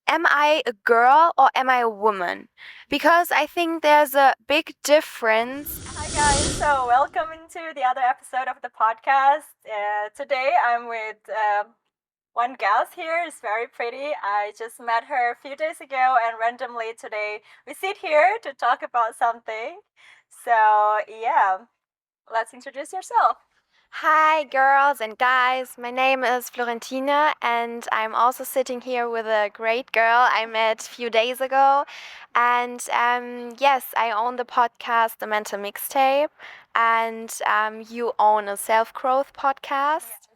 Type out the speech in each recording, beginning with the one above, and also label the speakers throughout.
Speaker 1: am I a girl or am I a woman? Because I think there's a big difference.
Speaker 2: Hi guys, so welcome into the other episode of the podcast. Today I'm with one guest here. It's very pretty. I just met her a few days ago, and randomly today we sit here to talk about something. So yeah, let's introduce yourself.
Speaker 1: Hi, girls and guys. My name is Florentina, and I'm also sitting here with a great girl I met a few days ago. And yes, I own the podcast, The Mental Mixtape, and you own a self-growth podcast.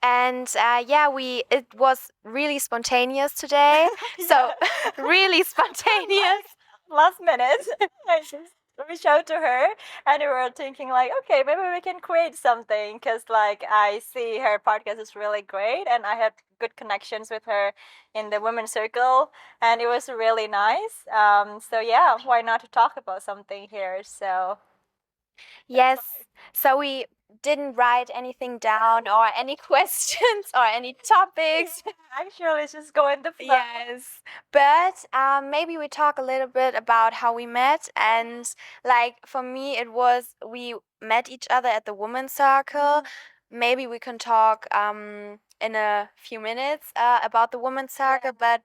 Speaker 1: And it was really spontaneous today. So really spontaneous.
Speaker 2: Last minute, I just reached out to her, and we were thinking like, okay, maybe we can create something, because like I see her podcast is really great, and I had good connections with her in the women's circle, and it was really nice. So yeah, why not to talk about something here? So
Speaker 1: Yes. So we didn't write anything down or any questions or any topics.
Speaker 2: actually, it's just go in the flow.
Speaker 1: Yes. But maybe we talk a little bit about how we met. And like for me, it was we met each other at the women's circle. Maybe we can talk in a few minutes about the women's circle. But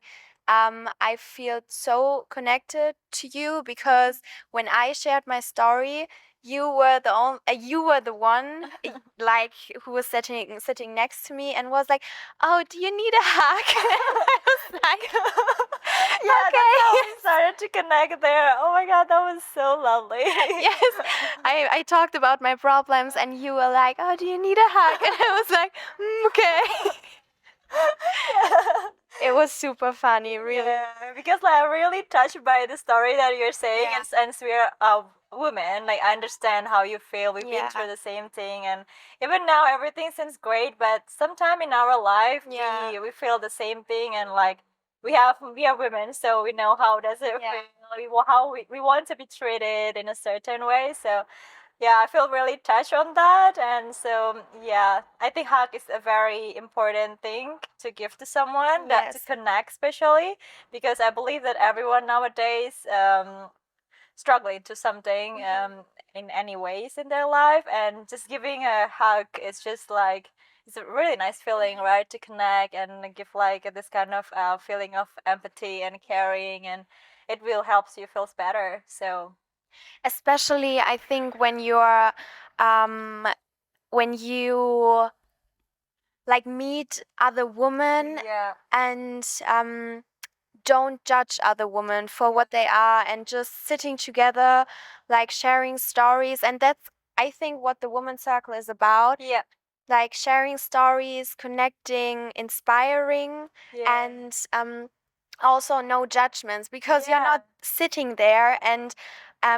Speaker 1: I feel so connected to you because when I shared my story, you were the one like who was sitting next to me and was like, "Oh, do you need a hug?" I was like,
Speaker 2: Yeah,
Speaker 1: "Okay."
Speaker 2: that's how we started to connect there. Oh my god, that was so lovely.
Speaker 1: Yes, I talked about my problems and you were like, "Oh, do you need a hug?" And I was like, "Okay." It was super funny, really.
Speaker 2: Yeah, because like I'm really touched by the story that you're saying,
Speaker 1: Yeah.
Speaker 2: and since we're women, like I understand how you feel. We've been
Speaker 1: Yeah.
Speaker 2: through the same thing, and even now everything seems great. But sometime in our life,
Speaker 1: Yeah.
Speaker 2: we feel the same thing, and like we are women, so we know how does it
Speaker 1: Yeah.
Speaker 2: feel. We want to be treated in a certain way. So yeah, I feel really touched on that. And so, yeah, I think hug is a very important thing to give to someone, that to
Speaker 1: Yes.
Speaker 2: connect, especially because I believe that everyone nowadays struggling to something in any ways in their life, and just giving a hug is just like it's a really nice feeling, right? To connect and give like this kind of feeling of empathy and caring, and it will helps you feels better. So
Speaker 1: Especially, I think um, when you like meet other women
Speaker 2: yeah.
Speaker 1: and don't judge other women for what they are and just sitting together, like sharing stories. And that's, I think, what the women's circle is about.
Speaker 2: Yeah.
Speaker 1: Like sharing stories, connecting, inspiring,
Speaker 2: Yeah.
Speaker 1: and also no judgments because you're
Speaker 2: Yeah.
Speaker 1: not sitting there and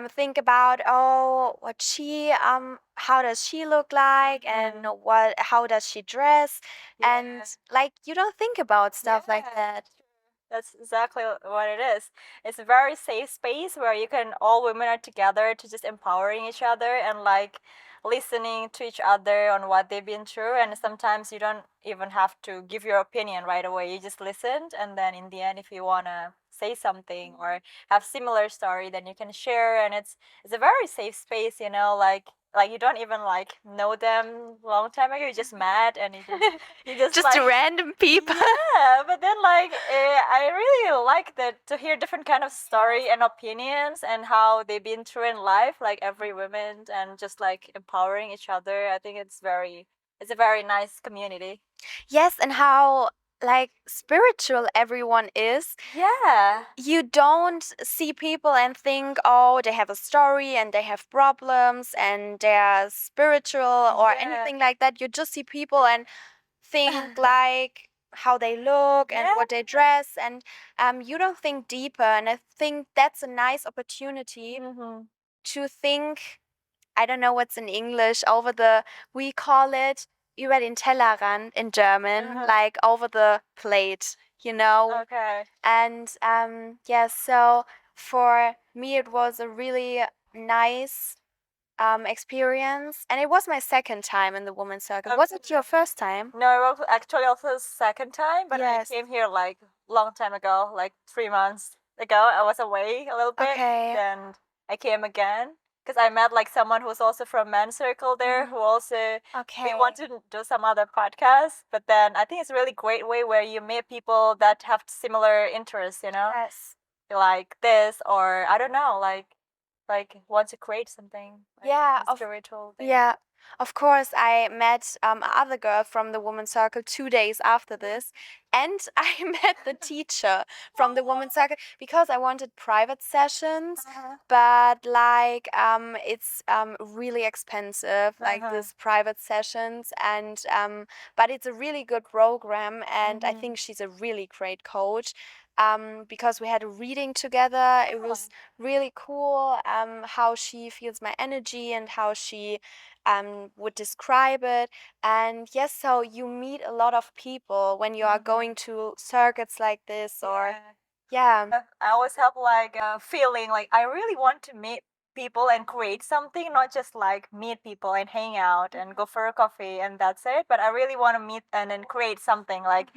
Speaker 1: think about, oh, what she how does she look like and how does she dress, and like you don't think about stuff like that.
Speaker 2: That's exactly what it is. It's a very safe space where you can all women are together to just empowering each other and like listening to each other on what they've been through. And sometimes you don't even have to give your opinion right away. You just listened, and then in the end, if you wanna say something or have similar story, then you can share. And it's a very safe space, you know, like you don't even like know them long time ago. You just met, and you just
Speaker 1: Just
Speaker 2: like
Speaker 1: random people.
Speaker 2: yeah, but then like I really like that to hear different kind of story and opinions and how they've been through in life, like every woman, and just like empowering each other. I think it's a very nice community.
Speaker 1: Yes, and how like spiritual everyone is.
Speaker 2: Yeah.
Speaker 1: You don't see people and think, oh, they have a story and they have problems and they're spiritual or
Speaker 2: Yeah.
Speaker 1: anything like that. You just see people and think like how they look and what they dress, and you don't think deeper. And I think that's a nice opportunity to think. I don't know what's in English, we call it über den Tellerrand in German, like over the plate, you know?
Speaker 2: Okay.
Speaker 1: And yeah, so for me, it was a really nice experience. And it was my second time in the women's circle. Was it your first time?
Speaker 2: No, it was actually also the second time, but
Speaker 1: Yes.
Speaker 2: I came here like long time ago, like 3 months ago. I was away a little bit.
Speaker 1: Okay.
Speaker 2: Then I came again because I met like someone who's also from men's circle there, who also we
Speaker 1: Okay.
Speaker 2: want to do some other podcasts. But then I think it's a really great way where you meet people that have similar interests, you know,
Speaker 1: Yes.
Speaker 2: like this, or I don't know, like want to create something, like
Speaker 1: Yeah,
Speaker 2: a spiritual thing.
Speaker 1: yeah. Of course, I met other girl from the women's circle 2 days after this, and I met the teacher from the women's circle because I wanted private sessions, but like it's really expensive, like this private sessions, and but it's a really good program, and I think she's a really great coach. Because we had a reading together, it was really cool how she feels my energy and how she would describe it. And yes, so you meet a lot of people when you are going to circuits like this, or yeah.
Speaker 2: I always have like a feeling like I really want to meet people and create something, not just like meet people and hang out and go for a coffee and that's it. But I really want to meet and then create something like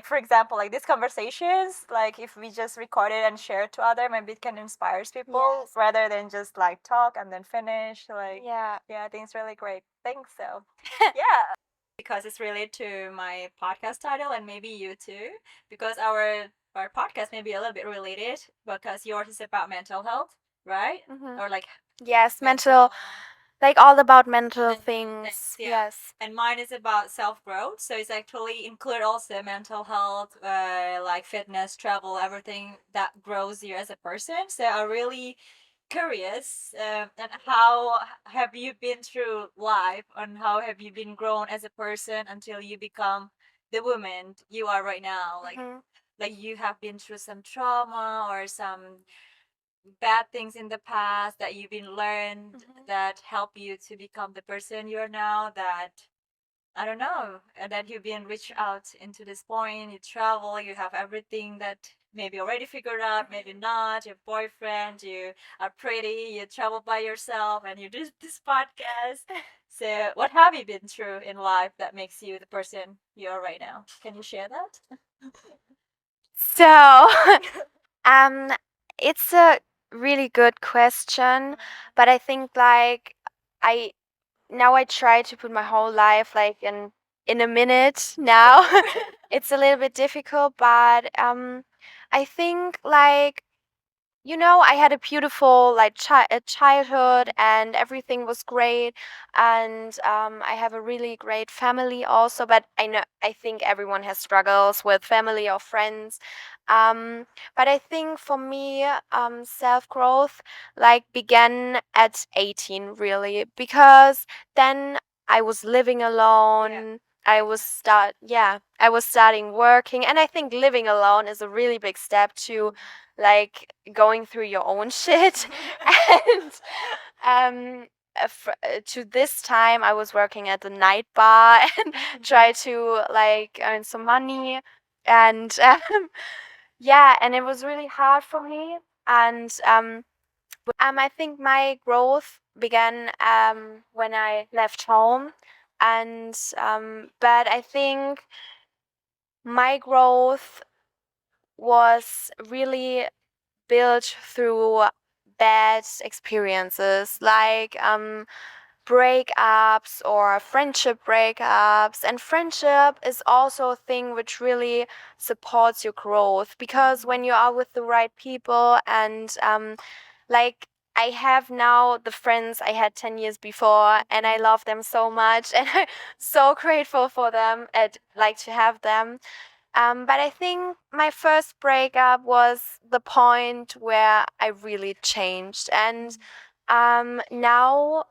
Speaker 2: for example, like these conversations, like if we just record it and share it to other, maybe it can inspire people rather than just like talk and then finish. Like
Speaker 1: Yeah.
Speaker 2: I think it's really great. Thanks. So yeah, because it's related to my podcast title and maybe you too, because our podcast may be a little bit related because yours is about mental health, right? Or like
Speaker 1: Yes, mental, like all about mental things.
Speaker 2: yeah.
Speaker 1: Yes.
Speaker 2: And mine is about self growth, so it's actually include also mental health, like fitness, travel, everything that grows you as a person. So I really curious, and how have you been through life, and how have you been grown as a person until you become the woman you are right now? Like you have been through some trauma or some bad things in the past that you've been learned that help you to become the person you're now, that I don't know, and that you've been reached out into this point. You travel, you have everything that maybe already figured out, maybe not. Your boyfriend, you are pretty, you travel by yourself, and you do this podcast. So, what have you been through in life that makes you the person you are right now? Can you share that?
Speaker 1: So, um, it's a really good question, but I think like I now I try to put my whole life like in a minute now. It's a little bit difficult, but I think like I had a beautiful like childhood and everything was great, and I have a really great family also. But I think everyone has struggles with family or friends. But I think for me, self growth like began at 18 really, because then I was living alone. I was starting working, and I think living alone is a really big step to like going through your own shit. And to this time I was working at the night bar and try to like earn some money, and yeah, and it was really hard for me. And I think my growth began when I left home, and but I think my growth was really built through bad experiences, like breakups or friendship breakups. And friendship is also a thing which really supports your growth, because when you are with the right people, and like I have now the friends I had 10 years before, and I love them so much, and I'm so grateful for them and like to have them. But I think my first breakup was the point where I really changed. And now,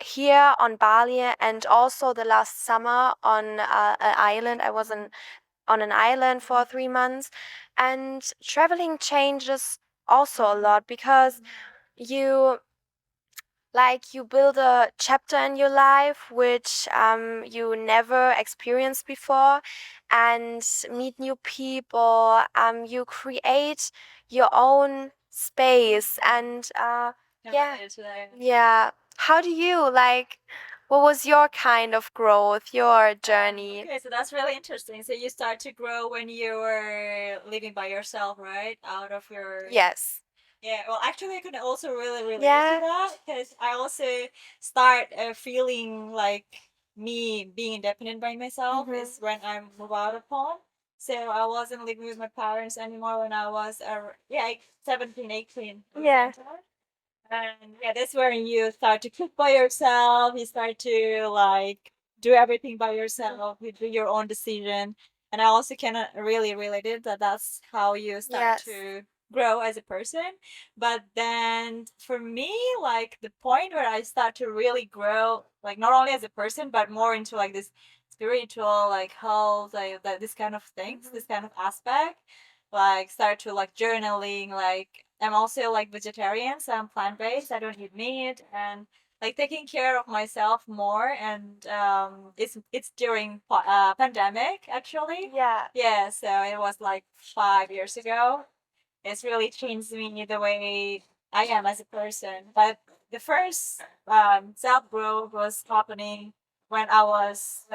Speaker 1: here on Bali, and also the last summer on an island, I was on an island for 3 months. And traveling changes also a lot, because you you build a chapter in your life which you never experienced before, and meet new people. You create your own space, and yeah, yeah. How do you like? What was your kind of growth, your journey?
Speaker 2: Okay, so that's really interesting. So you start to grow when you were living by yourself, right? Out of your
Speaker 1: Yes.
Speaker 2: yeah. Well, actually, I can also really relate to
Speaker 1: Yeah.
Speaker 2: that because I also start feeling like me being independent by myself is when I move out of home. So I wasn't living with my parents anymore when I was yeah, like 17, 18.
Speaker 1: Yeah.
Speaker 2: And yeah, that's where you start to cook by yourself. You start to like do everything by yourself. You do your own decision. And I also can really relate it that that's how you start
Speaker 1: Yes.
Speaker 2: to grow as a person. But then for me, like the point where I start to really grow, like not only as a person, but more into like this spiritual, like health, like that, this kind of things, this kind of aspect, like start to like journaling, like I'm also like vegetarian, so I'm plant based. I don't eat meat and like taking care of myself more. And it's during pandemic actually.
Speaker 1: Yeah.
Speaker 2: Yeah, so it was like 5 years ago. It's really changed me the way I am as a person. But the first self growth was happening when I was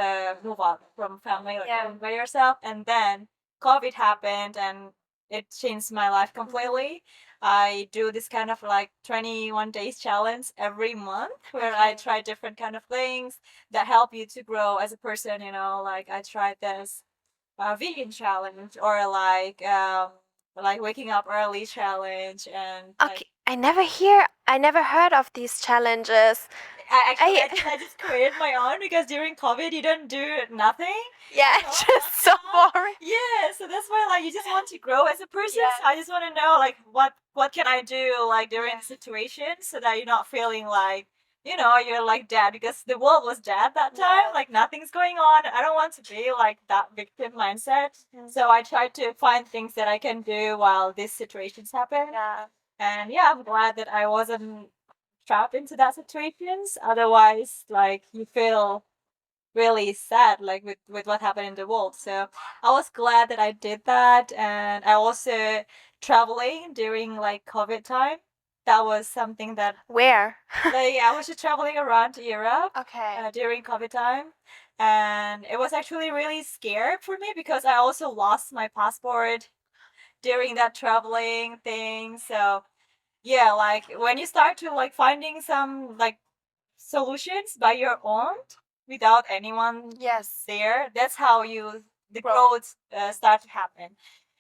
Speaker 2: move out from family, like
Speaker 1: Yeah.
Speaker 2: living by yourself, and then COVID happened and it changed my life completely. I do this kind of like 21 days challenge every month where I try different kind of things that help you to grow as a person. You know, like I tried this vegan challenge or like waking up early challenge and like
Speaker 1: Okay, I never heard of these challenges.
Speaker 2: I just created my own because during COVID you don't do nothing.
Speaker 1: Yeah,
Speaker 2: So,
Speaker 1: just so boring.
Speaker 2: yeah, so that's why like you just want to grow as a person. So I just want to know like what can I do like during the situation so that you're not feeling like you're like dead because the world was dead that time. Like nothing's going on. I don't want to be like that victim mindset. So I try to find things that I can do while these situations happen.
Speaker 1: Yeah.
Speaker 2: And yeah, I'm glad that I wasn't trapped into that situations. Otherwise, like you feel really sad like with what happened in the world. So I was glad that I did that. And I also traveling during like COVID time. That was something that
Speaker 1: Where?
Speaker 2: like I was just traveling around Europe
Speaker 1: Okay.
Speaker 2: during COVID time. And it was actually really scared for me because I also lost my passport during that traveling thing. So yeah, like when you start to like finding some like solutions by your own without anyone
Speaker 1: Yes.
Speaker 2: there, that's how the
Speaker 1: Grow.
Speaker 2: growth start to happen.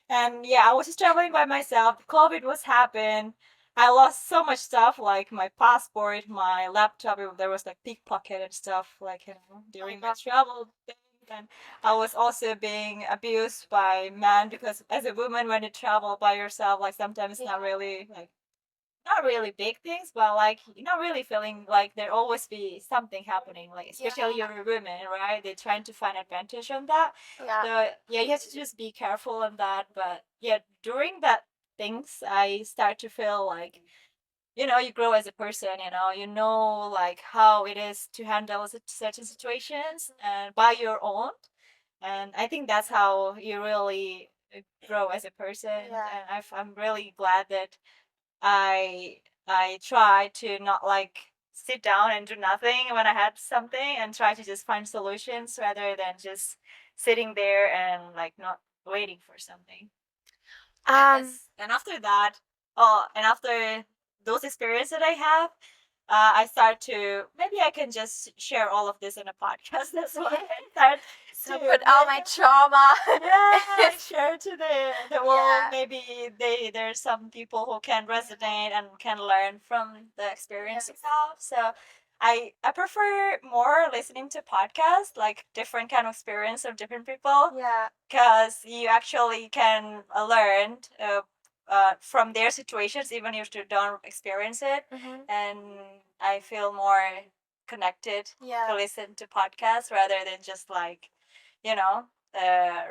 Speaker 2: And yeah, I was just traveling by myself. COVID was happen. I lost so much stuff like my passport, my laptop. There was like pickpocket and stuff like during my travel thing. And I was also being abused by men because as a woman, when you travel by yourself, like sometimes it's not really big things, but like you're not really feeling like there always be something happening, like especially
Speaker 1: Yeah.
Speaker 2: you're women, right? They're trying to find advantage on that.
Speaker 1: Yeah.
Speaker 2: So yeah, you have to just be careful on that. But yeah, during that things, I start to feel like you grow as a person. You know like how it is to handle certain situations and by your own. And I think that's how you really grow as a person.
Speaker 1: Yeah.
Speaker 2: And I'm really glad that I I try to not like sit down and do nothing when I had something and try to just find solutions rather than just sitting there and like not waiting for something. And after that, and after those experiences that I have, I start to maybe I can just share all of this in a podcast. That's why I start
Speaker 1: So
Speaker 2: to
Speaker 1: put all my trauma.
Speaker 2: yeah, share to the world.
Speaker 1: Yeah.
Speaker 2: Maybe there's some people who can resonate and can learn from the experience you have. So I prefer more listening to podcasts, like different kind of experience of different people,
Speaker 1: Yeah.
Speaker 2: because you actually can learn from their situations, even if you don't experience it. And I feel more connected
Speaker 1: Yeah.
Speaker 2: to listen to podcasts rather than just like you know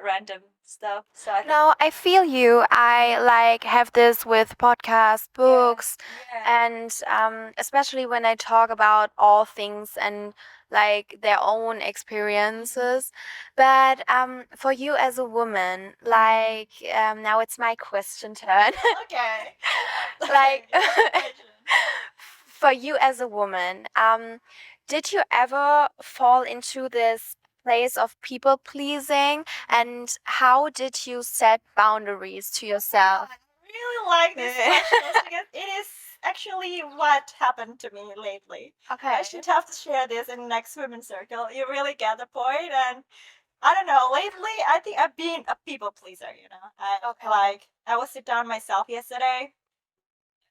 Speaker 2: random stuff. So I think
Speaker 1: No, I feel you. I like have this with podcasts, books,
Speaker 2: yeah.
Speaker 1: and especially when I talk about all things and like their own experiences. But for you as a woman, like now it's my question turn.
Speaker 2: Okay.
Speaker 1: Like
Speaker 2: Good question.
Speaker 1: for you as a woman, did you ever fall into this place of people pleasing, and how did you set boundaries to yourself?
Speaker 2: I really like this question because it is actually what happened to me lately.
Speaker 1: Okay.
Speaker 2: I should have to share this in the next women's circle. You really get the point, and I don't know. Lately, I think I've been a people pleaser.
Speaker 1: Okay.
Speaker 2: Like I was sit down myself yesterday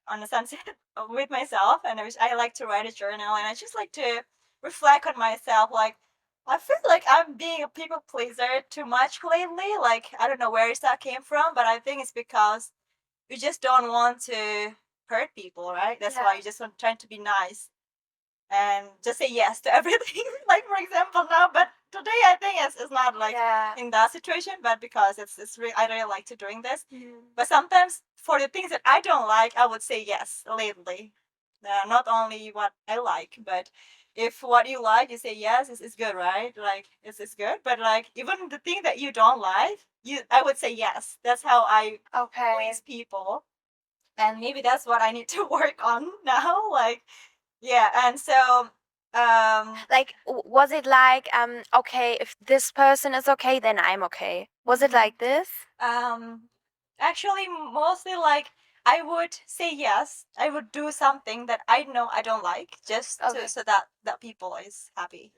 Speaker 2: on the sunset with myself, and I like to write a journal, and I just like to reflect on myself. Like I feel like I'm being a people pleaser too much lately. Like I don't know where that came from, but I think it's because you just don't want to hurt people, right? That's why you just want trying to be nice and just say yes to everything. Like for example now, but today I think it's not like in that situation, but because I really like to doing this. But sometimes for the things that I don't like, I would say yes lately. Not only what I like, but if what you like, you say yes, it's good, right? Like it's good. But like even the thing that you don't like, I would say yes. That's how I please people, and maybe that's what I need to work on now. Like yeah, and so
Speaker 1: Like, was it like, okay, if this person is okay, then I'm okay? Was it like this?
Speaker 2: um actually mostly like I would say yes. I would do something that I know I don't like just to so that people is happy.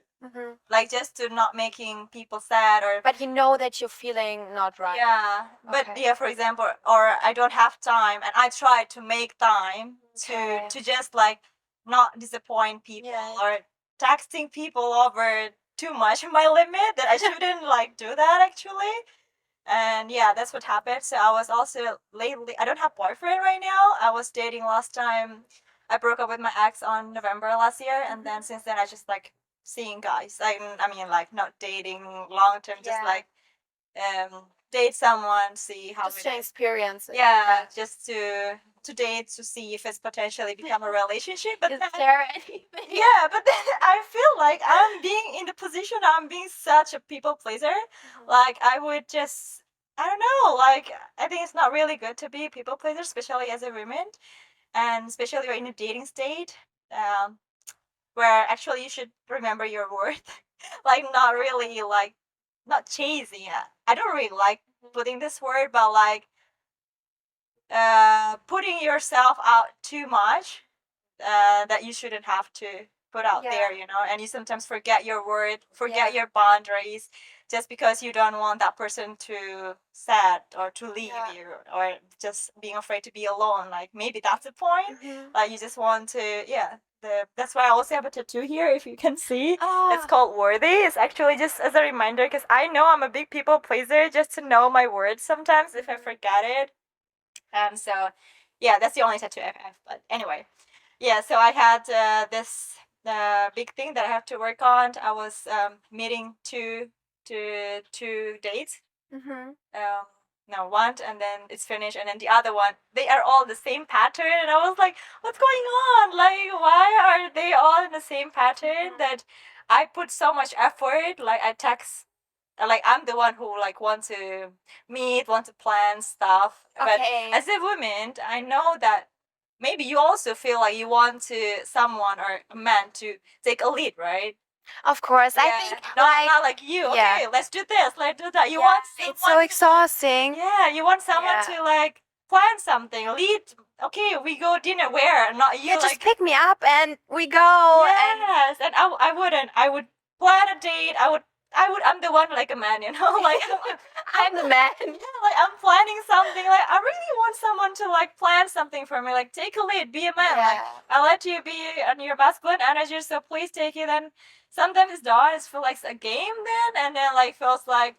Speaker 2: Like just to not making people sad or
Speaker 1: But you know that you're feeling not right.
Speaker 2: yeah. But
Speaker 1: Okay.
Speaker 2: yeah, for example, or I don't have time and I try to make time
Speaker 1: Okay.
Speaker 2: to just like not disappoint people or texting people over too much my limit that I shouldn't like do that actually. And yeah, that's what happened. So I was also lately, I don't have boyfriend right now. I was dating last time. I broke up with my ex on November last year, and then since then I just like seeing guys. I mean like not dating long term, just like date someone, see how
Speaker 1: Just
Speaker 2: it
Speaker 1: to
Speaker 2: is.
Speaker 1: experience it.
Speaker 2: Yeah, just to date to see if it's potentially become a relationship. But
Speaker 1: Is
Speaker 2: then,
Speaker 1: there anything?
Speaker 2: yeah, but then I feel like I'm being in the position I'm being such a people pleaser. Like I would just I don't know, like I think it's not really good to be a people pleaser, especially as a woman and especially when in a dating state. Where actually you should remember your worth. Like not really like not cheesy. I don't really like putting this word, but like putting yourself out too much that you shouldn't have to put out there, and you sometimes forget your word, forget your boundaries just because you don't want that person to sad or to leave you or just being afraid to be alone. Like maybe that's the point. Like you just want to, that's why I also have a tattoo here, if you can see. It's called Worthy. It's actually just as a reminder because I know I'm a big people pleaser just to know my words sometimes if I forget it. And so, yeah, that's the only tattoo I have. But anyway, yeah, so I had this big thing that I have to work on. I was meeting two dates. No, one, and then it's finished, and then the other one, they are all the same pattern, and I was like, what's going on? Like, why are they all in the same pattern that I put so much effort? Like, I text, like, I'm the one who, like, want to meet, want to plan stuff. But as a woman, I know that maybe you also feel like you want to someone or a man to take a lead, right?
Speaker 1: Of course, I think
Speaker 2: not like you. Okay, let's do this. Let's do that. You want someone.
Speaker 1: It's so exhausting.
Speaker 2: Yeah, you want someone to like plan something, lead. Okay, we go dinner. Where? Not you.
Speaker 1: Yeah, just
Speaker 2: like
Speaker 1: pick me up and we go.
Speaker 2: yes, and I wouldn't. I would plan a date. I'm the one like a man, like
Speaker 1: I'm the man.
Speaker 2: Yeah, like I'm planning something. Like I really want someone to like plan something for me. Like take a lead, be a man. Like I let you be on your masculine energy, so please take it. And sometimes it's done. It feels like a game then, and then like feels like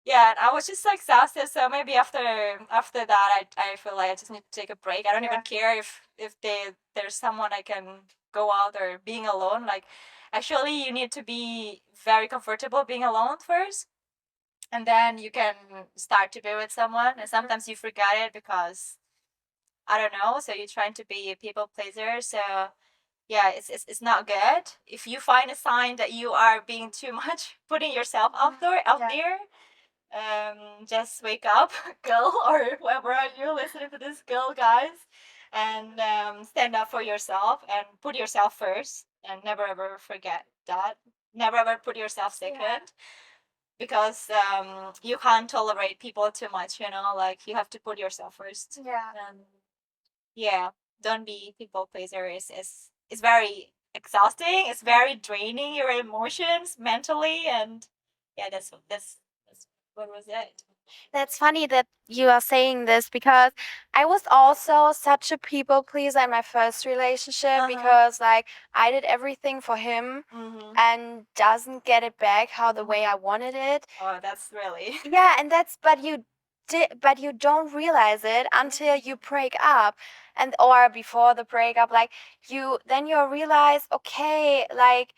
Speaker 2: yeah. And I was just like exhausted. So maybe after that, I feel like I just need to take a break. I don't even care if there's someone I can go out or being alone. Like actually, you need to be very comfortable being alone first, and then you can start to be with someone. And sometimes you forget it because I don't know, so you're trying to be a people pleaser. So yeah, it's not good. If you find a sign that you are being too much putting yourself out there, just wake up, girl, or whoever are you listening to this, girl, guys, and stand up for yourself and put yourself first. and never ever forget that. Never ever put yourself second because you can't tolerate people too much, you know, like you have to put yourself first.
Speaker 1: Yeah.
Speaker 2: And yeah, don't be people pleaser is very exhausting. It's very draining your emotions mentally, and yeah, that's what was it.
Speaker 1: That's funny that you are saying this because I was also such a people pleaser in my first relationship because like I did everything for him and doesn't get it back how the way I wanted it.
Speaker 2: Oh, that's really.
Speaker 1: Yeah, and that's but you don't realize it until you break up and or before the breakup like you realize okay, like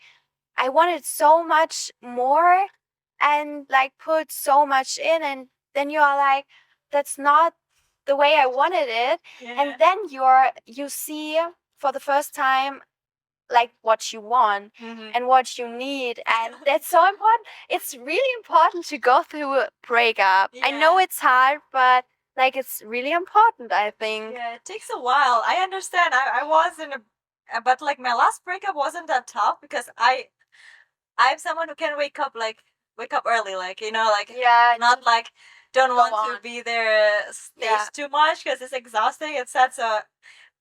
Speaker 1: I wanted so much more and like put so much in and then you are like that's not the way I wanted it.
Speaker 2: Yeah.
Speaker 1: And then you see for the first time like what you want and what you need and that's so important. It's really important to go through a breakup. I know it's hard but like it's really important, I think.
Speaker 2: Yeah, it takes a while. I understand. I was in a but like my last breakup wasn't that tough because I'm someone who can wake up early, like you know, like
Speaker 1: Yeah,
Speaker 2: not like don't
Speaker 1: go
Speaker 2: want
Speaker 1: on.
Speaker 2: to be there stage
Speaker 1: Yeah.
Speaker 2: too much because it's exhausting. It's sad. So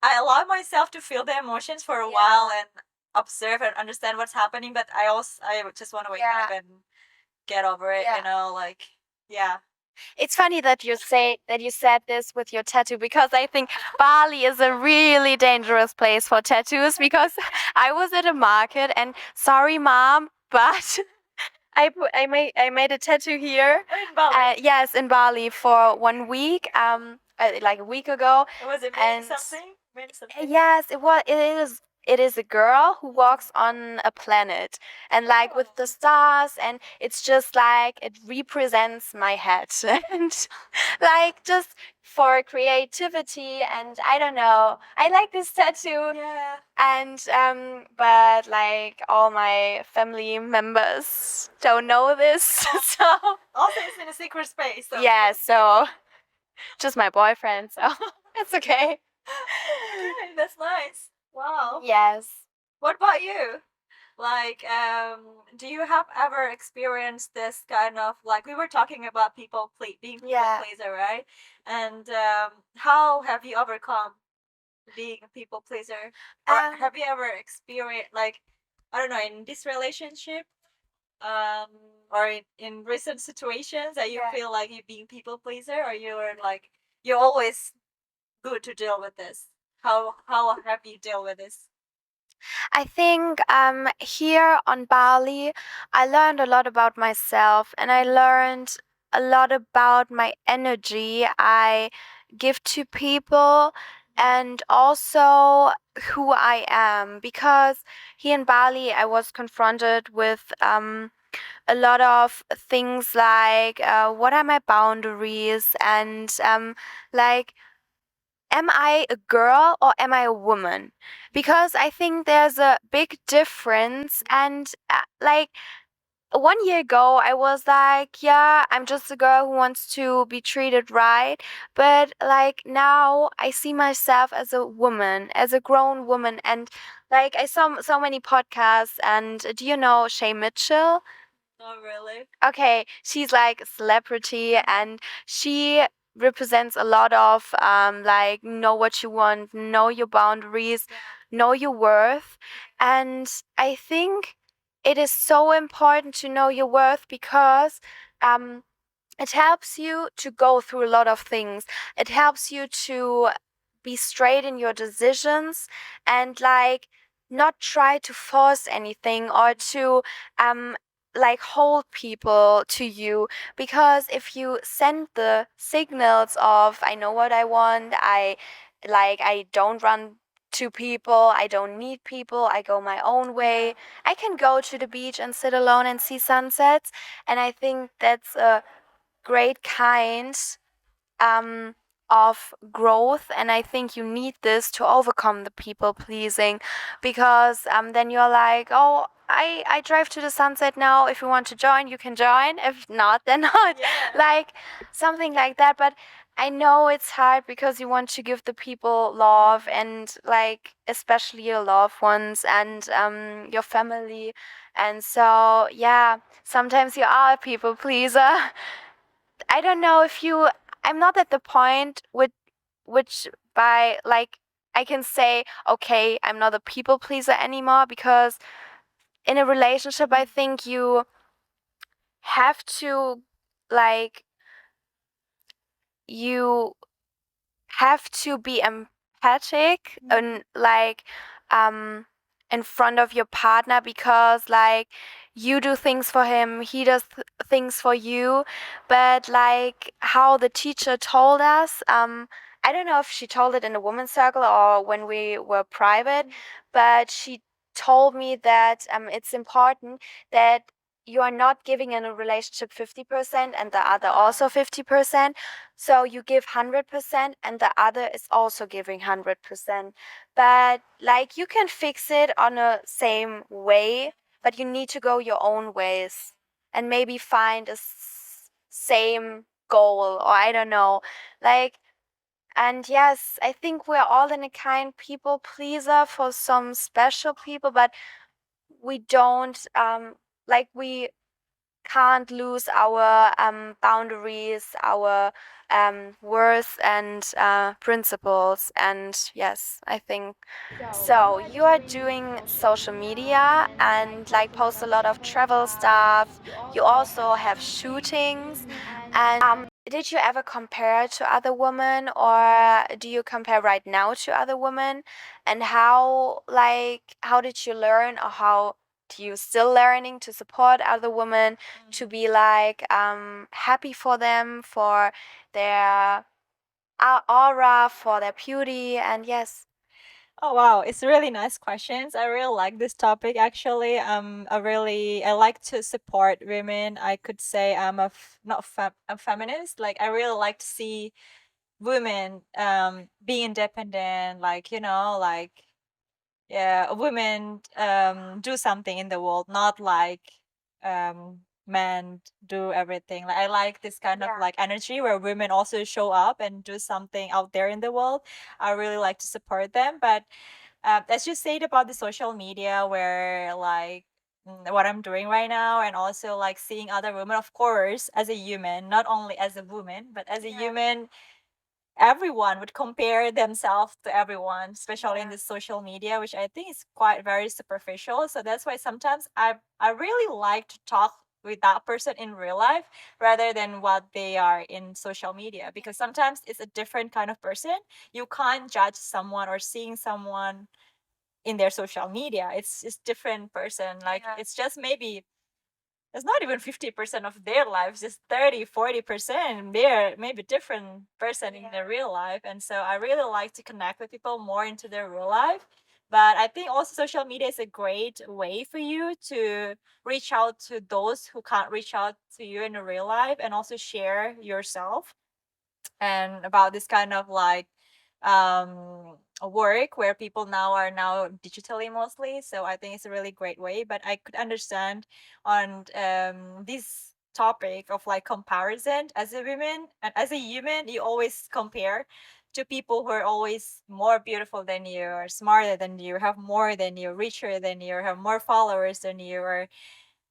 Speaker 2: I allow myself to feel the emotions for a
Speaker 1: Yeah.
Speaker 2: while and observe and understand what's happening. But I just want to wake up and get over it. You know, like yeah.
Speaker 1: It's funny that you said this with your tattoo because I think Bali is a really dangerous place for tattoos because I was at a market and sorry mom, but I made a tattoo here.
Speaker 2: In Bali.
Speaker 1: Yes, in Bali for 1 week. Like a week ago.
Speaker 2: Was it
Speaker 1: And
Speaker 2: something? Mean something?
Speaker 1: yes, it was. It is. It is a girl who walks on a planet, and like with the stars, and it's just like it represents my head, and like just for creativity, and I don't know. I like this tattoo.
Speaker 2: Yeah.
Speaker 1: And but like all my family members don't know this, so
Speaker 2: Also, it's in a secret space. So.
Speaker 1: yeah, so just my boyfriend, so it's okay.
Speaker 2: Okay, that's nice. Wow.
Speaker 1: Yes.
Speaker 2: What about you? Like, do you have ever experienced this kind of like we were talking about being people pleaser, right? And how have you overcome being a people pleaser? Or have you ever experienced like I don't know in this relationship, or in recent situations that you feel like you're being people pleaser, or you're like you're always good to deal with this? How have you dealt with this?
Speaker 1: I think here on Bali, I learned a lot about myself and I learned a lot about my energy I give to people and also who I am. Because here in Bali, I was confronted with a lot of things like what are my boundaries and like am I a girl or am I a woman? Because I think there's a big difference. And like 1 year ago, I was like, yeah, I'm just a girl who wants to be treated right. But like now, I see myself as a woman, as a grown woman. And like I saw so many podcasts. And do you know Shay Mitchell?
Speaker 2: Not really.
Speaker 1: Okay, she's like a celebrity and she represents a lot of like know what you want, know your boundaries, know your worth. And I think it is so important to know your worth because um it helps you to go through a lot of things. It helps you to be straight in your decisions and like not try to force anything or to like hold people to you, because if you send the signals of I know what I want, I don't run to people, I don't need people, I go my own way, I can go to the beach and sit alone and see sunsets. And I think that's a great kind um, of growth. And I think you need this to overcome the people pleasing, because then you're like, oh, I drive to the sunset now. If you want to join, you can join. If not, then not.
Speaker 2: Yeah.
Speaker 1: Like something like that. But I know it's hard because you want to give the people love and like especially your loved ones and your family. And so yeah, sometimes you are a people pleaser. I don't know if you I'm not at the point with which by like I can say, okay, I'm not a people pleaser anymore because in a relationship I think you have to like you have to be empathic and like um in front of your partner because like you do things for him, he does things for you, but like how the teacher told us, I don't know if she told it in the women's circle or when we were private, but she told me that it's important that you are not giving in a relationship 50% and the other also 50%. So you give 100% and the other is also giving 100%. But like you can fix it on a same way, but you need to go your own ways and maybe find a same goal or I don't know. Like, and yes, I think we're all in a kind people pleaser for some special people, but we don't like we can't lose our boundaries, our worth and principles. And yes, I think so. You are doing social media and like post a lot of travel stuff. You also have shootings. And did you ever compare to other women or do you compare right now to other women? And how did you learn or how do you still learning to support other women to be like happy for them, for their aura, for their beauty, and yes.
Speaker 2: Oh wow, it's really nice questions. I really like this topic actually. I like to support women. I could say I'm not a feminist. Like I really like to see women be independent, like like yeah, women do something in the world, not like men do everything. Like I like this kind of
Speaker 1: Yeah.
Speaker 2: like energy where women also show up and do something out there in the world. I really like to support them, but as you said about the social media where like what I'm doing right now and also like seeing other women, of course, as a human, not only as a woman but as a
Speaker 1: Yeah.
Speaker 2: human, everyone would compare themselves to everyone, especially in
Speaker 1: Yeah.
Speaker 2: the social media, which I think is quite very superficial. So that's why sometimes I really like to talk with that person in real life rather than what they are in social media, because sometimes it's a different kind of person. You can't judge someone or seeing someone in their social media. It's just different person. Like
Speaker 1: Yeah.
Speaker 2: it's just maybe it's not even 50% of their lives, just 30-40%, they're maybe different person in their real life. And so I really like to connect with people more into their real life. But I think also social media is a great way for you to reach out to those who can't reach out to you in the real life and also share yourself and about this kind of like work where people now are now digitally mostly. So I think it's a really great way, but I could understand on this topic of like comparison. As a woman and as a human, you always compare to people who are always more beautiful than you, or smarter than you, have more than you, richer than you, or have more followers than you, or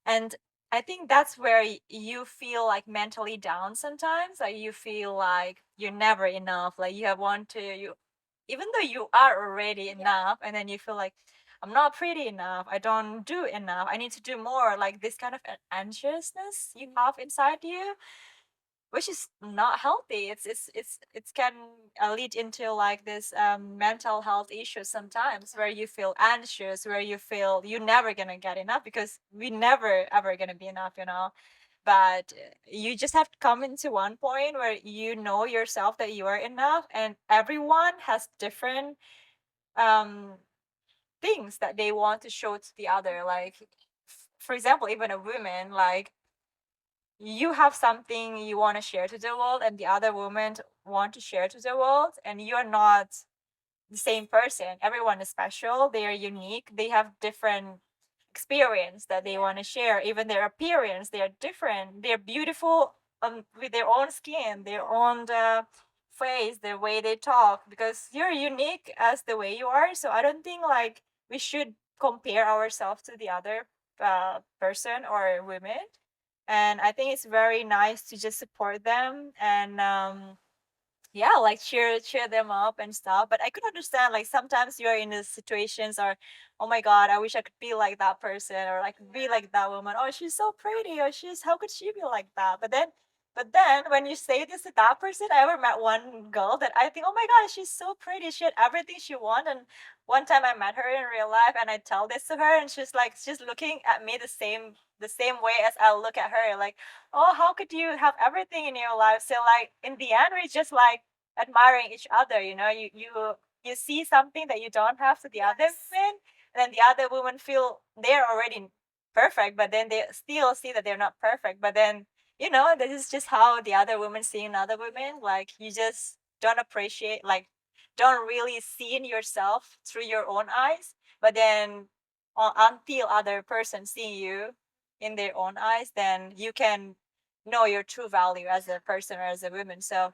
Speaker 2: and I think that's where you feel like mentally down sometimes. Like you feel like you're never enough. Like you have want to you, even though you are already enough, and then you feel like I'm not pretty enough. I don't do enough. I need to do more. Like this kind of anxiousness you have inside you, which is not healthy. It's can lead into like this mental health issues sometimes, where you feel anxious, where you feel you're never gonna get enough, because we never ever gonna be enough, you know. But you just have to come into one point where you know yourself that you are enough, and everyone has different um things that they want to show to the other. Like for example, even a woman, like you have something you want to share to the world and the other women want to share to the world, and you're not the same person. Everyone is special, they are unique, they have different experience that they want to share. Even their appearance, they are different, they're beautiful with their own skin, their own phrase, the way they talk, because you're unique as the way you are. So I don't think like we should compare ourselves to the other person or women. And I think it's very nice to just support them and yeah, like cheer them up and stuff. But I could understand like sometimes you're in the situations or oh my god, I wish I could be like that person or like be like that woman. Oh, she's so pretty, or she's how could she be like that? But then when you say this to that person, I ever met one girl that I think, oh my god, she's so pretty. She had everything she wanted. And one time I met her in real life and I tell this to her and she's looking at me the same way as I look at her. Like, oh, how could you have everything in your life? So like in the end we just like admiring each other, you see something that you don't have to the other women, and then the other women feel they're already perfect, but then they still see that they're not perfect. But then this is just how the other women see another women. Like you just don't appreciate, like don't really see in yourself through your own eyes, but then until other person see you in their own eyes, then you can know your true value as a person or as a woman. So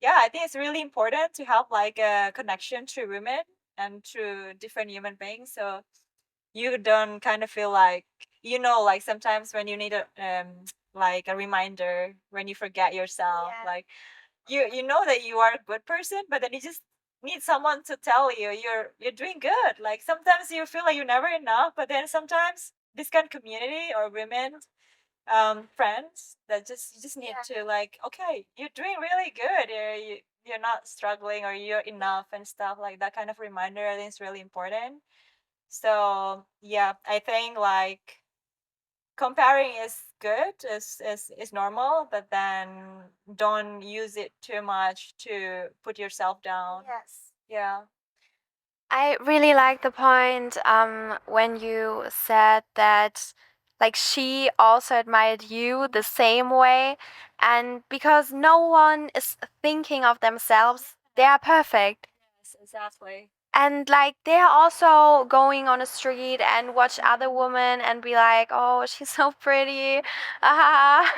Speaker 2: yeah, I think it's really important to have like a connection to women and to different human beings. So you don't kind of feel like like sometimes when you need a like a reminder when you forget yourself, like you know that you are a good person, but then you just need someone to tell you you're doing good. Like sometimes you feel like you're never enough, but then sometimes this kind of community or women friends that just you just need to like, okay, you're doing really good, you're not struggling or you're enough and stuff. Like that kind of reminder I think is really important. So yeah, I think like comparing is good, is normal, but then don't use it too much to put yourself down.
Speaker 1: Yes.
Speaker 2: Yeah.
Speaker 1: I really like the point when you said that like she also admired you the same way, and because no one is thinking of themselves, they are perfect.
Speaker 2: Yes, exactly.
Speaker 1: And like they're also going on the street and watch other women and be like, oh, she's so pretty. Ah,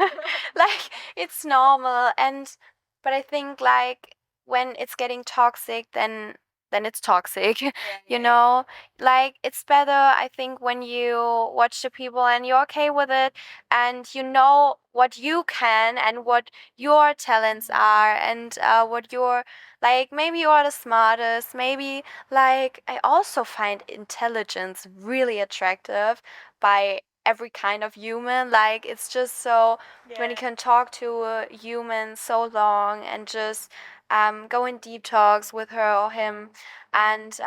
Speaker 1: like it's normal. And but I think like when it's getting toxic, then it's toxic.
Speaker 2: Yeah,
Speaker 1: You
Speaker 2: yeah.
Speaker 1: know, like it's better I think when you watch the people and you're okay with it and you know what you can and what your talents are and what your like maybe you are the smartest, maybe like, I also find intelligence really attractive by every kind of human. Like, it's just so when you
Speaker 2: Yeah.
Speaker 1: can talk to a human so long and just go in deep talks with her or him. And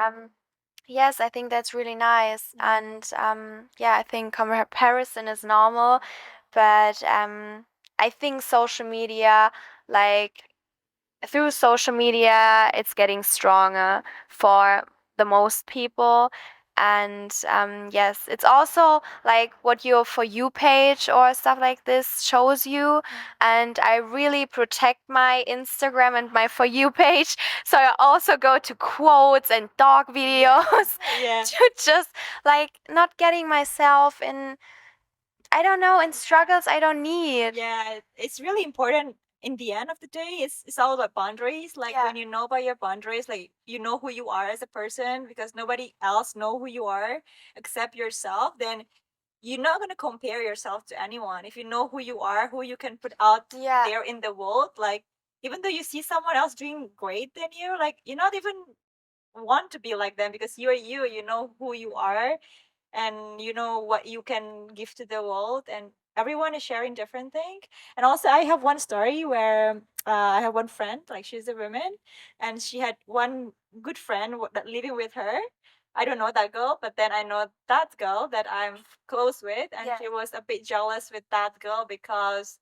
Speaker 1: yes, I think that's really nice. And yeah, I think comparison is normal, but I think social media, like, through social media, it's getting stronger for the most people. And yes, it's also like what your For You page or stuff like this shows you. And I really protect my Instagram and my For You page. So I also go to quotes and dog videos
Speaker 2: Yeah.
Speaker 1: to just like not getting myself in, I don't know, in struggles I don't need.
Speaker 2: Yeah, it's really important. In the end of the day, it's all about boundaries. Like when you know about your boundaries, like you know who you are as a person, because nobody else know who you are except yourself, then you're not gonna compare yourself to anyone. If you know who you are, who you can put out
Speaker 1: Yeah.
Speaker 2: there in the world, like even though you see someone else doing great than you, like you're not even want to be like them, because you are you. You know who you are, and you know what you can give to the world, and everyone is sharing different thing. And also I have one story where I have one friend, like she's a woman, and she had one good friend that living with her. I don't know that girl, but then I know that girl that I'm close with, and
Speaker 1: Yeah.
Speaker 2: she was a bit jealous with that girl because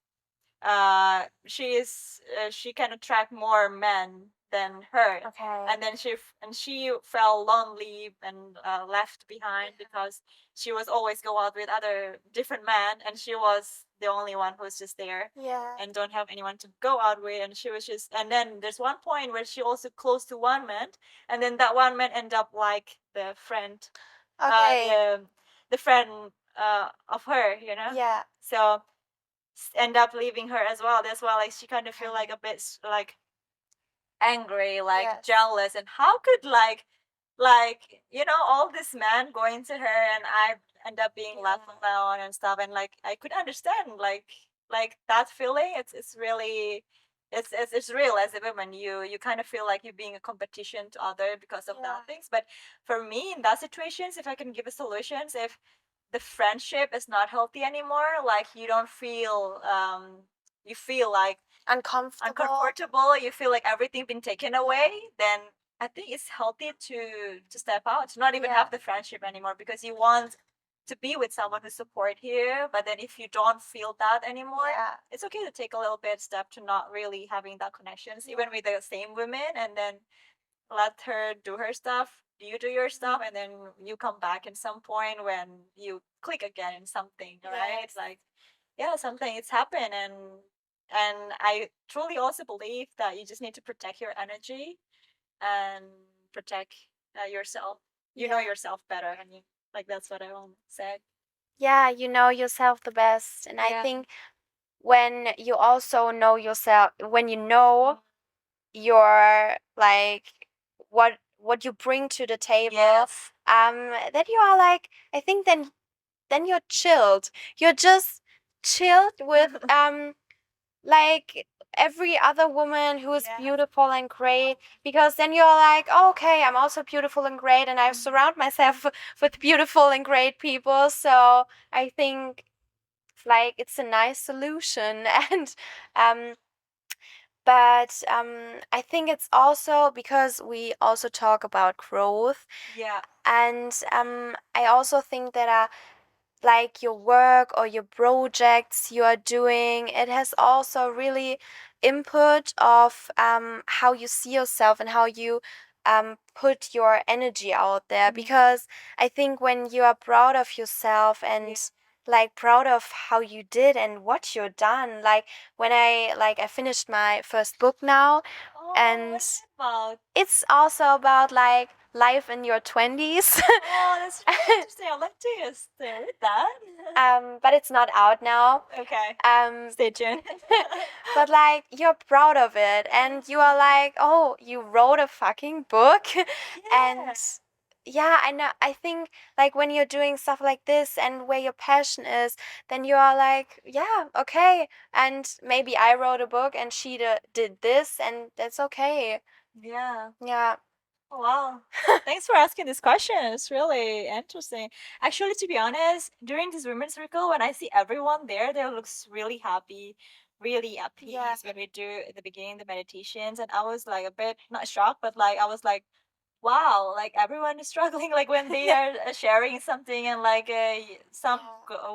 Speaker 2: she can attract more men than her.
Speaker 1: Okay.
Speaker 2: And then she felt lonely and left behind because she was always go out with other different men, and she was the only one who was just there
Speaker 1: Yeah.
Speaker 2: and don't have anyone to go out with. And she was just, and then there's one point where she also close to one man, and then that one man end up like the friend,
Speaker 1: Okay.
Speaker 2: the friend of her,
Speaker 1: Yeah.
Speaker 2: so end up leaving her as well. That's why like she kind of feel like a bit like angry, like
Speaker 1: Yes.
Speaker 2: jealous, and how could all this men going to her and I end up being left alone and stuff, and like I could understand like that feeling. It's really it's real as a woman. You kind of feel like you're being a competition to other because of that things. But for me in that situations, if I can give a solutions, if the friendship is not healthy anymore, like you don't feel you feel like uncomfortable, you feel like everything been taken away, then I think it's healthy to step out, to not even have the friendship anymore, because you want to be with someone who support you. But then if you don't feel that anymore, it's okay to take a little bit step to not really having that connections, even with the same women, and then let her do her stuff, you do your stuff, and then you come back in some point when you click again in something, right? It's like, yeah, something it's happened, and I truly also believe that you just need to protect your energy and protect yourself. You know yourself better, and you like that's what I want to say.
Speaker 1: Yeah, you know yourself the best. And I think when you also know yourself, when you know your like what you bring to the table, that you are like, I think then you're chilled. You're just chilled with like every other woman who is beautiful and great, because then you're like, oh, okay, I'm also beautiful and great, and I surround myself with beautiful and great people. So I think like it's a nice solution. And um but I think it's also because we also talk about growth.
Speaker 2: Yeah.
Speaker 1: And I also think that like your work or your projects you are doing, it has also really input of how you see yourself and how you put your energy out there. Because I think when you are proud of yourself and like proud of how you did and what you've done, like when I finished my first book now, and
Speaker 2: What's it about?
Speaker 1: it's also about like life in your 20s.
Speaker 2: Oh, that's really interesting. I'd like to read that.
Speaker 1: But it's not out now.
Speaker 2: Okay.
Speaker 1: Um,
Speaker 2: Stay tuned.
Speaker 1: but like you're proud of it, and you are like, oh, you wrote a fucking book. And yeah, I know. I think like when you're doing stuff like this and where your passion is, then you are like, yeah, okay. And maybe I wrote a book and she did this, and that's okay.
Speaker 2: Yeah.
Speaker 1: Yeah.
Speaker 2: Oh, wow. Thanks for asking this question. It's really interesting. Actually, to be honest, during this women's circle, when I see everyone there, they looks really happy, really at peace when we do at the beginning the meditations. And I was like a bit not shocked, but like I was like, wow, like everyone is struggling. Like when they are sharing something, and like some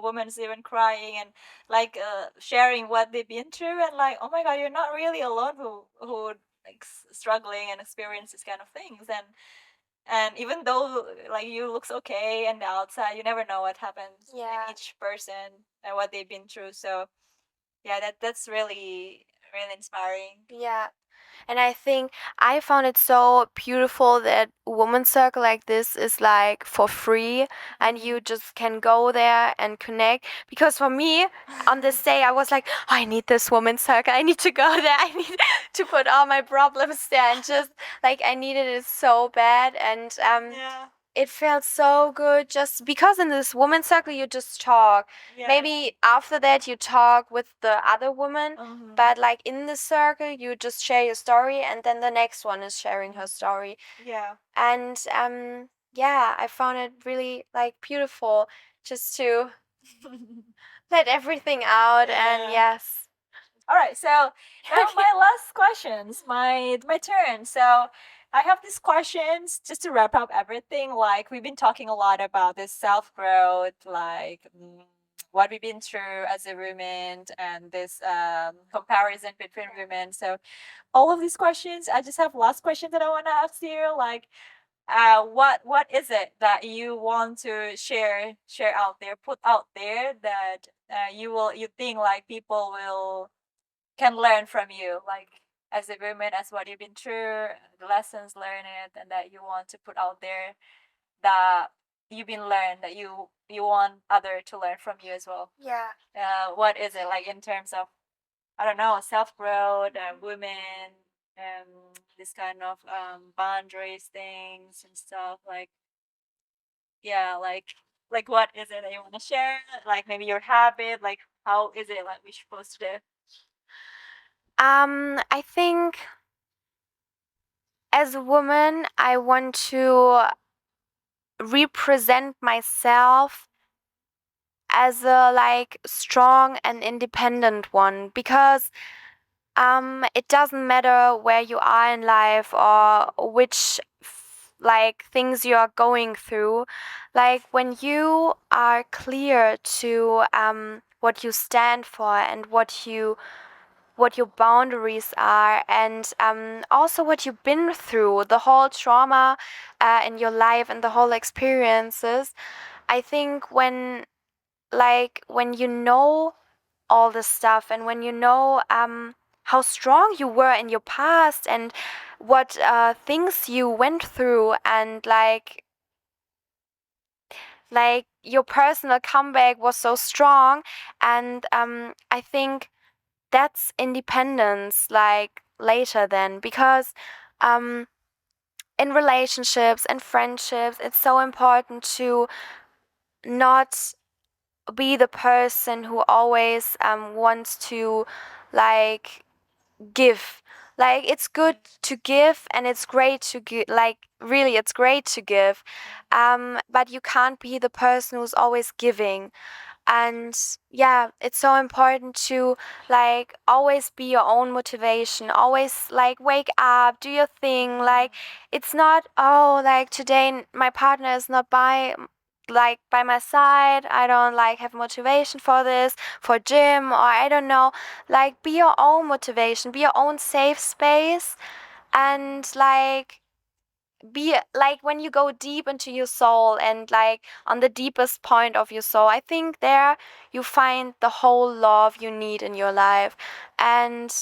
Speaker 2: women's even crying and like sharing what they've been through, and like, oh my god, you're not really alone who like struggling and experience this kind of things. And even though like you looks okay and the outside, you never know what happens in each person and what they've been through. So yeah, that's really inspiring.
Speaker 1: Yeah. And I think I found it so beautiful that women's circle like this is like for free, and you just can go there and connect. Because for me, on this day, I was like, "Oh, I need this women's circle. I need to go there. I need to put all my problems there." And just like I needed it so bad. And it felt so good just because in this women's circle you just talk. Maybe after that you talk with the other woman, but like in the circle you just share your story, and then the next one is sharing her story.
Speaker 2: Yeah.
Speaker 1: And yeah, I found it really like beautiful just to let everything out. And yes.
Speaker 2: All right, so now my last questions, my turn. So I have these questions just to wrap up everything. Like we've been talking a lot about this self growth, like what we've been through as a woman, and this comparison between women. So all of these questions, I just have last question that I want to ask you. Like, what is it that you want to share out there, put out there that you think like people will can learn from you, like as a woman, as what you've been through, the lessons learned, and that you want to put out there that you've been learned, that you want other to learn from you as well.
Speaker 1: Yeah.
Speaker 2: What is it like in terms of, I don't know, self growth, women, this kind of boundaries things and stuff. Like, yeah, like what is it that you want to share? Like maybe your habit, like how is it like we're supposed to do?
Speaker 1: I think as a woman, I want to represent myself as a like strong and independent one, because it doesn't matter where you are in life or which like things you are going through. Like when you are clear to what you stand for and what your boundaries are, and also what you've been through, the whole trauma in your life and the whole experiences. I think when you know all this stuff, and when you know how strong you were in your past, and what things you went through, and like your personal comeback was so strong, and I think that's independence like later then, because um in relationships and friendships it's so important to not be the person who always wants to like give. Like it's good to give, and it's great to give, like really it's great to give, but you can't be the person who's always giving. And yeah, it's so important to like always be your own motivation, always like wake up, do your thing. Like it's not, oh, like today my partner is not by my side, I don't like have motivation for this, for gym, or I don't know. Like be your own motivation, be your own safe space, and like be like when you go deep into your soul, and like on the deepest point of your soul, I think there you find the whole love you need in your life. And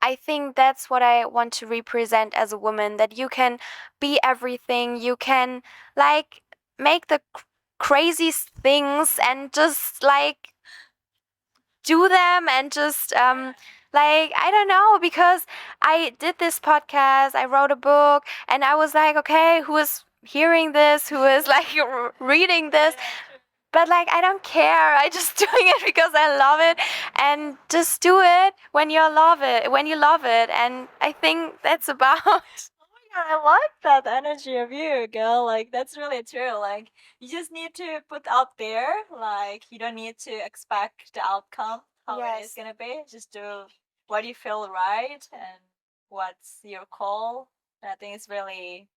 Speaker 1: I think that's what I want to represent as a woman, that you can be everything, you can like make the craziest things, and just like do them, and just like I don't know, because I did this podcast, I wrote a book, and I was like, okay, who is hearing this, who is like reading this? But like I don't care, I just doing it because I love it, and just do it when you love it, and I think that's about.
Speaker 2: Yeah, I like that energy of you, girl. Like that's really true. Like you just need to put out there. Like you don't need to expect the outcome how it is
Speaker 1: Yes.
Speaker 2: gonna be. Just do what you feel right and what's your call. And I think it's really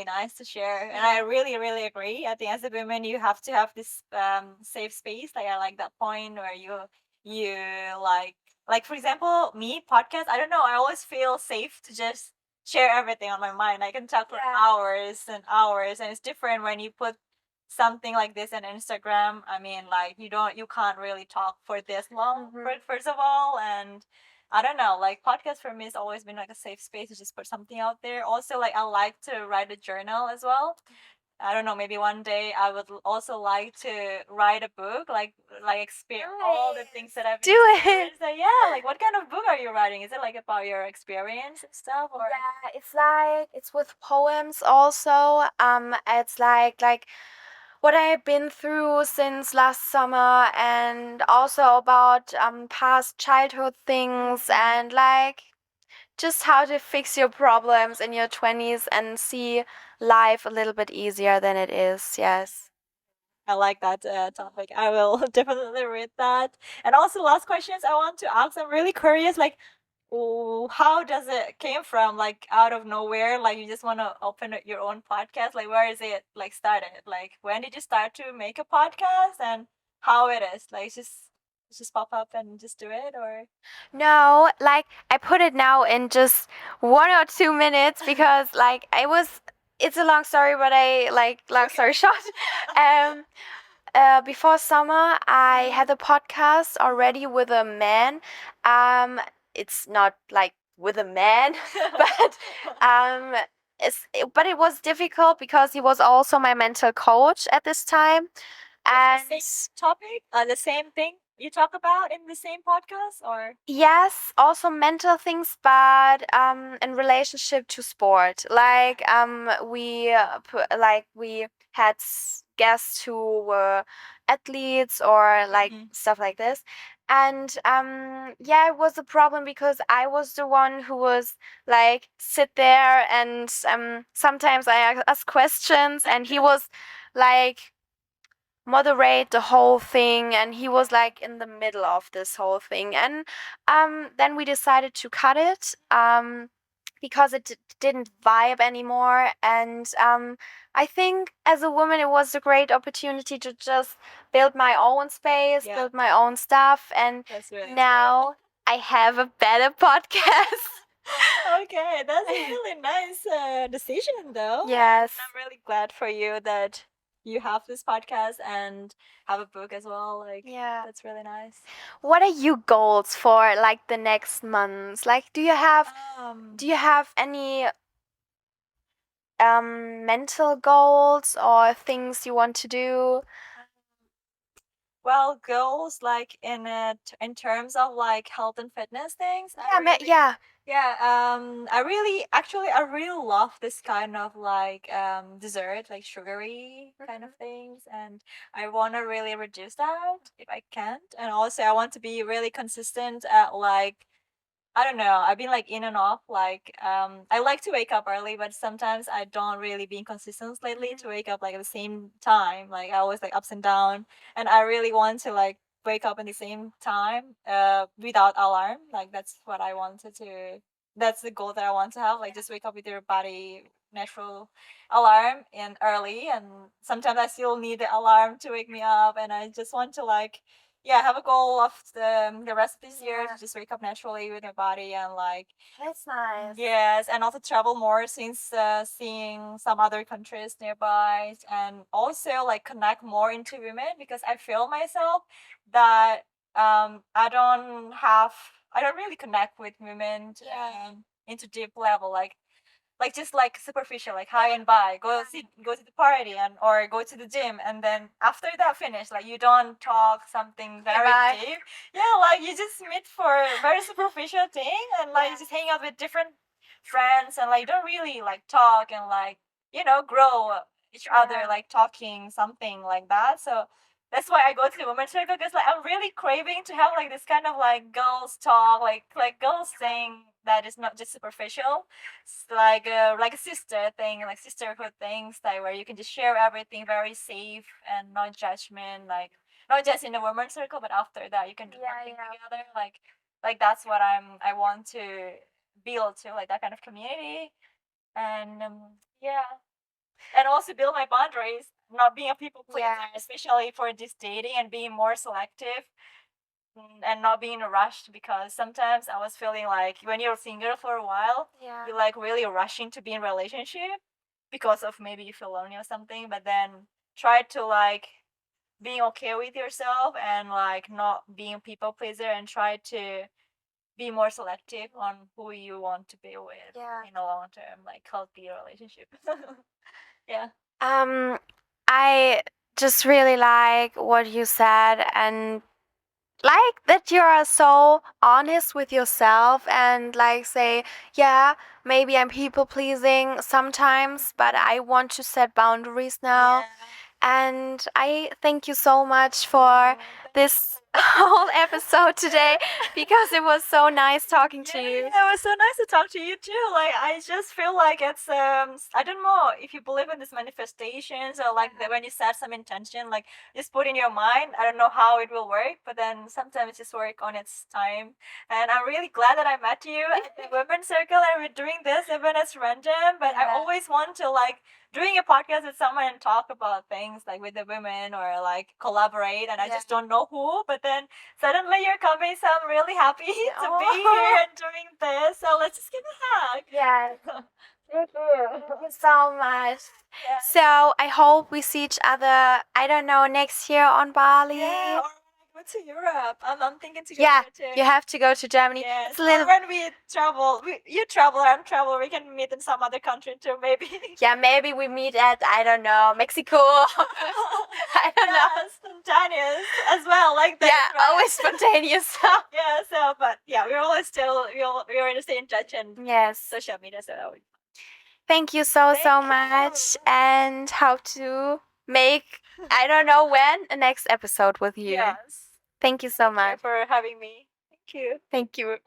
Speaker 2: nice to share, and I really agree. I think as a woman you have to have this safe space. Like I like that point where you like for example me podcast, I don't know, I always feel safe to just share everything on my mind. I can talk for hours and hours, and it's different when you put something like this on Instagram. I mean, like you can't really talk for this long, first of all. And I don't know, like podcast for me has always been like a safe space to just put something out there. Also, like I like to write a journal as well. I don't know, maybe one day I would also like to write a book, like experience all the things that I've
Speaker 1: Do it.
Speaker 2: experienced. So, yeah, like what kind of book are you writing? Is it like about your experience and stuff, or?
Speaker 1: Yeah, it's like it's with poems also. It's like what I've been through since last summer, and also about past childhood things, and like just how to fix your problems in your 20s and see life a little bit easier than it is. Yes.
Speaker 2: I like that topic. I will definitely read that. And also, last questions I want to ask. I'm really curious, like, how does it came from? Like, out of nowhere, like you just want to open your own podcast. Like, where is it like started? Like, when did you start to make a podcast, and how it is? Like, it's just pop up and just do it, or?
Speaker 1: No, like I put it now in just 1 or 2 minutes, because like it's a long story, but I like long story short. Um, Before summer, I had a podcast already with a man. Um, it's not like with a man, but um, but it was difficult because he was also my mental coach at this time, and
Speaker 2: Same topic, the same thing. you talk about in the same podcast, or?
Speaker 1: Yes, also mental things, but in relationship to sport. Like we had guests who were athletes or like stuff like this. And yeah, it was a problem because I was the one who was like sit there and sometimes I ask questions and he was like moderate the whole thing, and he was like in the middle of this whole thing. And then we decided to cut it because it didn't vibe anymore. And I think as a woman it was a great opportunity to just build my own space, build my own stuff, and
Speaker 2: Really
Speaker 1: now I have a better podcast.
Speaker 2: Okay, that's a really nice decision, though.
Speaker 1: Yes.
Speaker 2: And I'm really glad for you that you have this podcast and have a book as well. Like,
Speaker 1: Yeah.
Speaker 2: that's really nice.
Speaker 1: What are your goals for like the next months? Like, do you have any mental goals or things you want to do?
Speaker 2: Well, goals like in terms of like health and fitness things.
Speaker 1: Yeah.
Speaker 2: Yeah, I really love this kind of like dessert, like sugary kind of things, and I want to really reduce that if I can. And also I want to be really consistent at like, I don't know. I've been like in and off. Like, I like to wake up early, but sometimes I don't really be consistent lately to wake up like at the same time. Like, I always like ups and down, and I really want to like wake up at the same time, without alarm. Like, that's what I wanted to. That's the goal that I want to have. Like, just wake up with your body natural alarm and early. And sometimes I still need the alarm to wake me up, and I just want to like, yeah, have a goal of the rest of this year to just wake up naturally with my body and like,
Speaker 1: That's nice.
Speaker 2: yes, and also travel more since seeing some other countries nearby, and also like connect more into women because I feel myself that I don't really connect with women into deep level, like just like superficial, like hi and bye, go to the party and or go to the gym, and then after that finish, like you don't talk something very deep. Yeah, like you just meet for a very superficial thing, and like you just hang out with different friends, and like you don't really like talk and like, grow each other, like talking something like that. So that's why I go to the women's circle, because like I'm really craving to have like this kind of like girls talk, like girls thing that is not just superficial. It's like a sister thing, like sisterhood things, like where you can just share everything very safe and no judgment, like not just in the women's circle, but after that you can do everything together. Like that's what I want to build to, like that kind of community. And yeah, and also build my boundaries, not being a people pleaser, especially for this dating, and being more selective, and not being rushed, because sometimes I was feeling like when you're single for a while, you're like really rushing to be in relationship because of maybe you feel lonely or something, but then try to like being okay with yourself and like not being a people pleaser, and try to be more selective on who you want to be with in a long term, like healthy relationship. Yeah.
Speaker 1: I just really like what you said, and like that you are so honest with yourself and like say, yeah, maybe I'm people pleasing sometimes, but I want to set boundaries now. And I thank you so much for this whole episode today because it was so nice talking to you.
Speaker 2: Yeah, it was so nice to talk to you too. Like I just feel like it's I don't know if you believe in these manifestations, or like that when you set some intention, like just put in your mind. I don't know how it will work, but then sometimes it just work on its time. And I'm really glad that I met you at the women's circle, and we're doing this even it's random. But I always want to like doing a podcast with someone and talk about things like with the women, or like collaborate, and I just don't know who, but then suddenly you're coming, so I'm really happy to be here and doing this. So let's just give a hug.
Speaker 1: Yeah. Thank you. Thank you so much. So I hope we see each other, I don't know, next year on Bali.
Speaker 2: Yeah, or when I But to Europe. I'm thinking to go
Speaker 1: Yeah,
Speaker 2: there too.
Speaker 1: you have to go to Germany.
Speaker 2: Yes.
Speaker 1: It's a little.
Speaker 2: Or when we travel, you travel, I'm travel. We can meet in some other country too, maybe.
Speaker 1: Yeah, maybe we meet at, I don't know, Mexico. I don't know.
Speaker 2: Yeah, spontaneous as well, like that.
Speaker 1: Yeah,
Speaker 2: Right?
Speaker 1: always spontaneous.
Speaker 2: Yeah. So, but yeah, we're always still we're going to stay in touch and
Speaker 1: Yes.
Speaker 2: social media. So that would.
Speaker 1: Thank you so
Speaker 2: Thank
Speaker 1: much.
Speaker 2: you.
Speaker 1: And how to make, I don't know when, a next episode with you.
Speaker 2: Yes.
Speaker 1: Thank you so
Speaker 2: Thank you
Speaker 1: much.
Speaker 2: for having me. Thank you.
Speaker 1: Thank you.